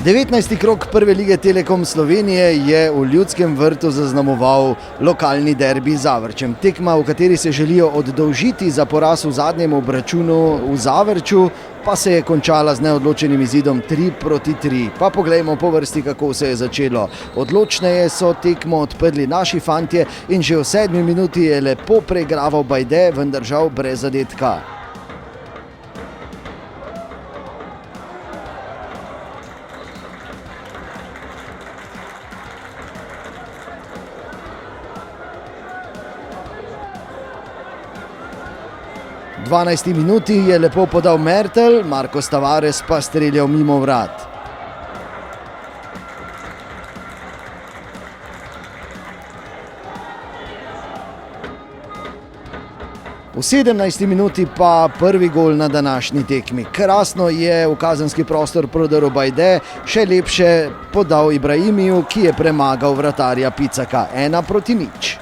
19. krog Prve lige Telekom Slovenije je v Ljudskem vrtu zaznamoval lokalni derbi z Zavrčem. Tekma, v kateri se želijo oddolžiti za poraz v zadnjem obračunu v Zavrču, pa se je končala z neodločenim izidom 3-3. Pa poglejmo po vrsti, kako se je začelo. Odločneje so tekmo odprli naši fantje in že v 7. minuti je lepo preigraval Bajde, vendar žal brez zadetka. V 12. minuti je lepo podal Mertel, Marcos Tavares pa streljal mimo vrat. V 17. minuti pa prvi gol na današnji tekmi. Krasno je v kazenski prostor prodrl Bajde, še lepše podal Ibrahimiju, ki je premagal vratarja Picaka 1-0.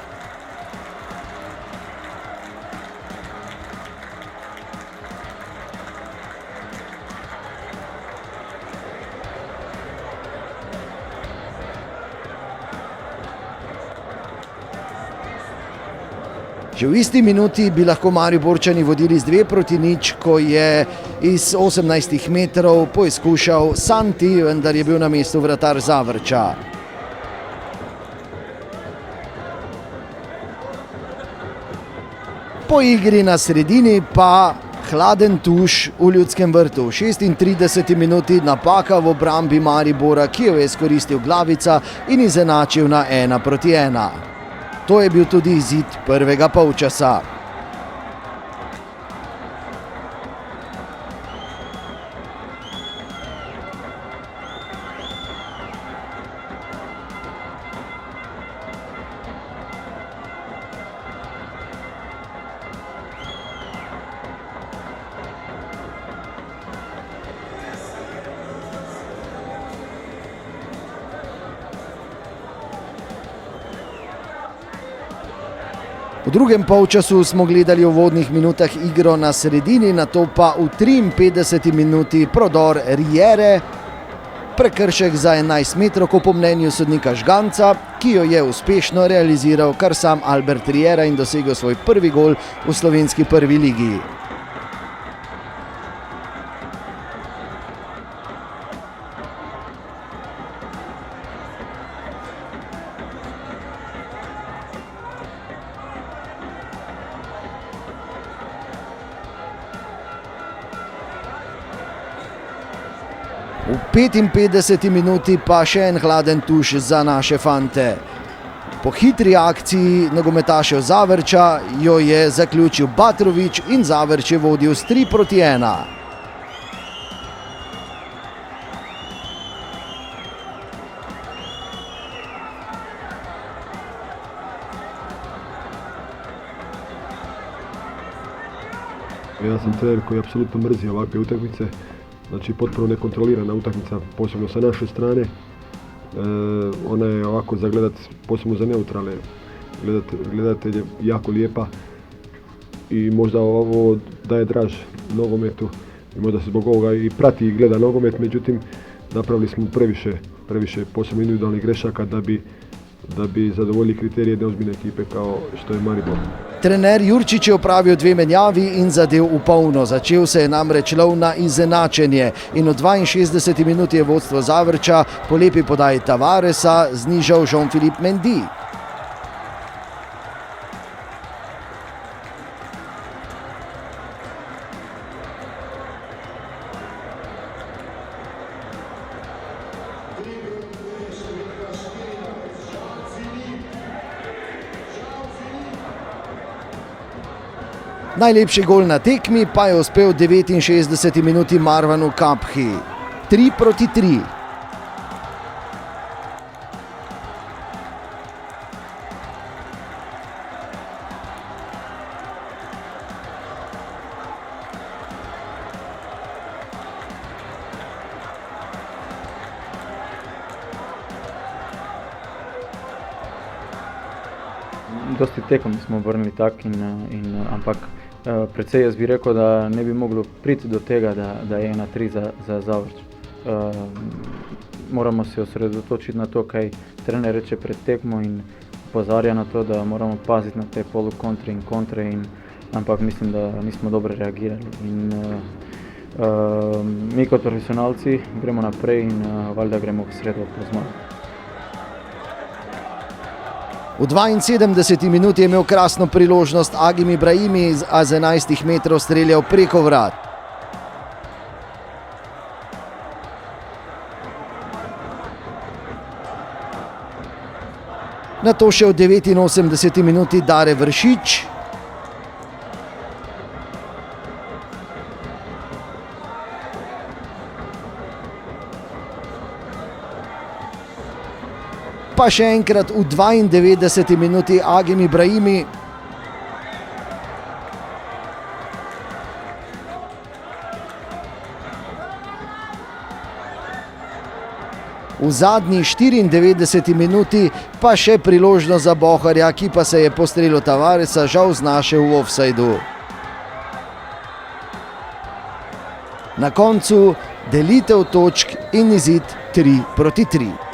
Že v isti minuti bi lahko Mariborčani vodili z 2-0, ko je iz 18 metrov poizkušal Santi, vendar je bil na mestu vratar Zavrča. Po igri na sredini pa hladen tuš v Ljudskem vrtu. V 36. minuti napaka v obrambi Maribora, ki jo je izkoristil Glavica in izenačil na 1-1. To je bil tudi izid prvega polčasa. V drugem polčasu smo gledali v uvodnih minutah igro na sredini, nato pa v 53. minuti prodor Riere, prekršek za 11 metrovko po mnenju sodnika Žganca, ki jo je uspešno realiziral kar sam Albert Riera in dosegel svoj prvi gol v slovenski prvi ligi. V 55. minuti pa še en hladen tuš za naše fante. Po hitri akciji nogometašev Zavrča jo je zaključil Batrović in Zavrč je vodil s 3-1. Ja sam trener koji apsolutno mrzi ovakve utakmice. Znači potpuno nekontrolirana utakmica, posebno sa naše strane. Ona je ovako za gledat, posebno za neutralne gledatelje, jako lijepa i možda ovo daje draž nogometu i možda se zbog ovoga i prati i gleda nogomet, međutim napravili smo previše posebno individualnih grešaka da bi zadovoljili kriterije neozbiljne ekipe kao što je Maribor. Trener Jurčić je opravil 2 menjavi in zadev v polno. Začel se je namreč lov na izenačenje in v 62. minuti je vodstvo Zavrča po lepi podaji Tavaresa znižal Jean-Philippe Mendy. Najlepši gol na tekmi pa je uspel v 69. minuti Marvanu Kaphi. 3-3. Dosti tekom smo obrnili tak, ampak Predvsej jaz bi rekel, da ne bi moglo priti do tega, da je 1-3 za Zavrč. moramo se osredotočiti na to, kaj trener reče pred tekmo in opozarja na to, da moramo paziti na te polukontre in kontre, ampak mislim, da nismo dobro reagirali. Mi kot profesionalci gremo naprej in valjda gremo v sredo po zmago. V 72 minuti je imel krasno priložnost Agim Ibrahimi, a z 11 metrov streljal preko vrat. Nato še v 89 minuti Dare Vršič. Pa še enkrat v 92 minuti Agim Ibrahimi. V zadnji 94 minuti pa še priložnost za Boharja, ki pa se je po strelu Tavaresa žal znašel v ofsajdu. Na koncu delitev točk in izid 3-3.